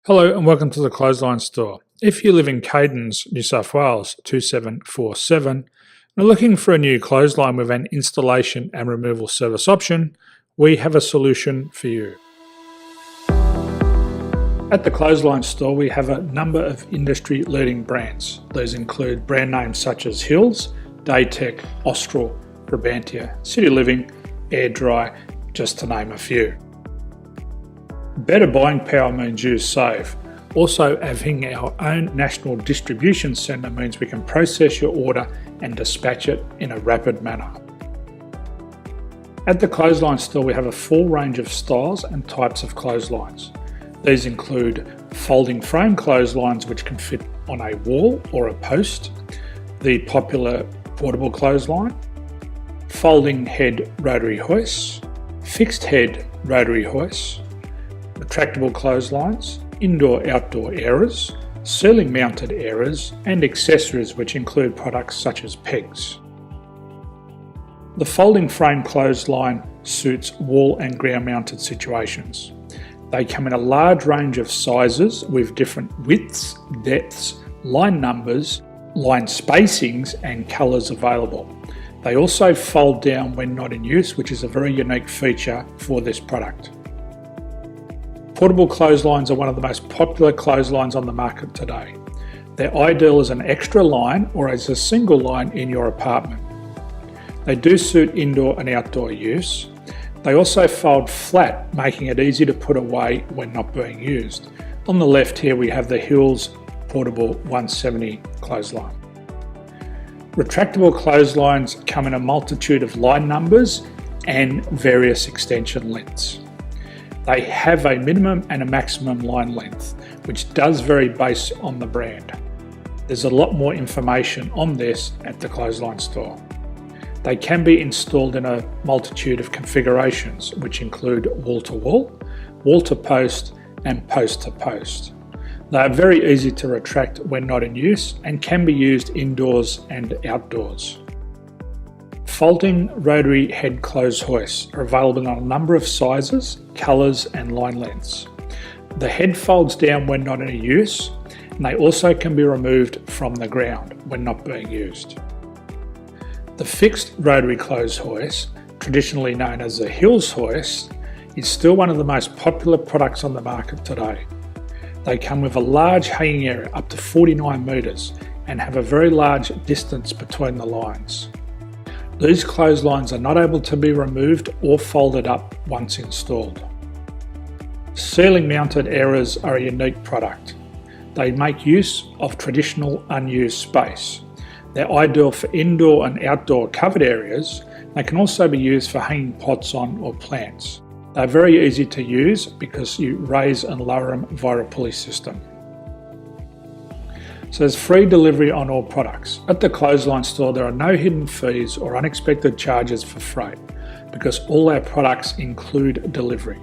Hello and welcome to the Clothesline Store. If you live in Caddens, New South Wales 2747 and are looking for a new clothesline with an installation and removal service option, we have a solution for you. At the Clothesline Store we have a number of industry leading brands. These include brand names such as Hills, Daytech, Austral, Brabantia, City Living, Air Dry, just to name a few. Better buying power means you save. Also, having our own national distribution centre means we can process your order and dispatch it in a rapid manner. At the Clothesline Store we have a full range of styles and types of clotheslines. These include folding frame clotheslines which can fit on a wall or a post, the popular portable clothesline, folding head rotary hoists, fixed head rotary hoists, retractable clotheslines, indoor-outdoor airers, ceiling mounted airers and accessories which include products such as pegs. The folding frame clothesline suits wall and ground mounted situations. They come in a large range of sizes with different widths, depths, line numbers, line spacings and colours available. They also fold down when not in use, which is a very unique feature for this product. Portable clotheslines are one of the most popular clotheslines on the market today. They're ideal as an extra line or as a single line in your apartment. They do suit indoor and outdoor use. They also fold flat, making it easy to put away when not being used. On the left here we have the Hills Portable 170 clothesline. Retractable clotheslines come in a multitude of line numbers and various extension lengths. They have a minimum and a maximum line length, which does vary based on the brand. There's a lot more information on this at the Clothesline Store. They can be installed in a multitude of configurations, which include wall-to-wall, wall-to-post and post-to-post. They are very easy to retract when not in use and can be used indoors and outdoors. Folding rotary head clothes hoists are available in a number of sizes, colours and line lengths. The head folds down when not in use and they also can be removed from the ground when not being used. The fixed rotary clothes hoist, traditionally known as the Hills hoist, is still one of the most popular products on the market today. They come with a large hanging area up to 49 metres and have a very large distance between the lines. These clotheslines are not able to be removed or folded up once installed. Ceiling mounted airers are a unique product. They make use of traditional unused space. They're ideal for indoor and outdoor covered areas. They can also be used for hanging pots on or plants. They're very easy to use because you raise and lower them via a pulley system. So there's free delivery on all products. At the Clothesline Store there are no hidden fees or unexpected charges for freight because all our products include delivery.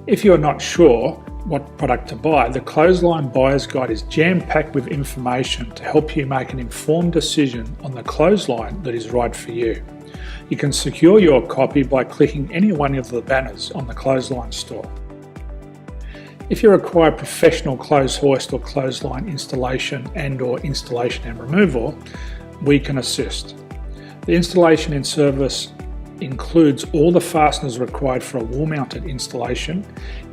If you are not sure what product to buy, the Clothesline Buyer's Guide is jam-packed with information to help you make an informed decision on the clothesline that is right for you. You can secure your copy by clicking any one of the banners on the Clothesline Store. If you require professional clothes hoist or clothesline installation and removal, we can assist. The installation and service includes all the fasteners required for a wall mounted installation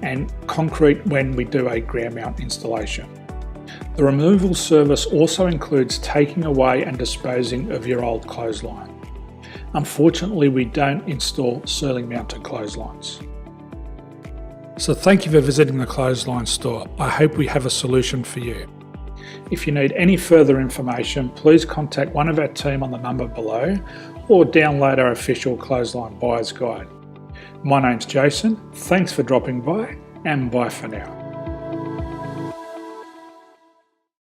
and concrete when we do a ground mount installation. The removal service also includes taking away and disposing of your old clothesline. Unfortunately, we don't install ceiling mounted clotheslines. So thank you for visiting the Clothesline Store. I hope we have a solution for you. If you need any further information, please contact one of our team on the number below or download our official Clothesline Buyer's Guide. My name's Jason, thanks for dropping by and bye for now.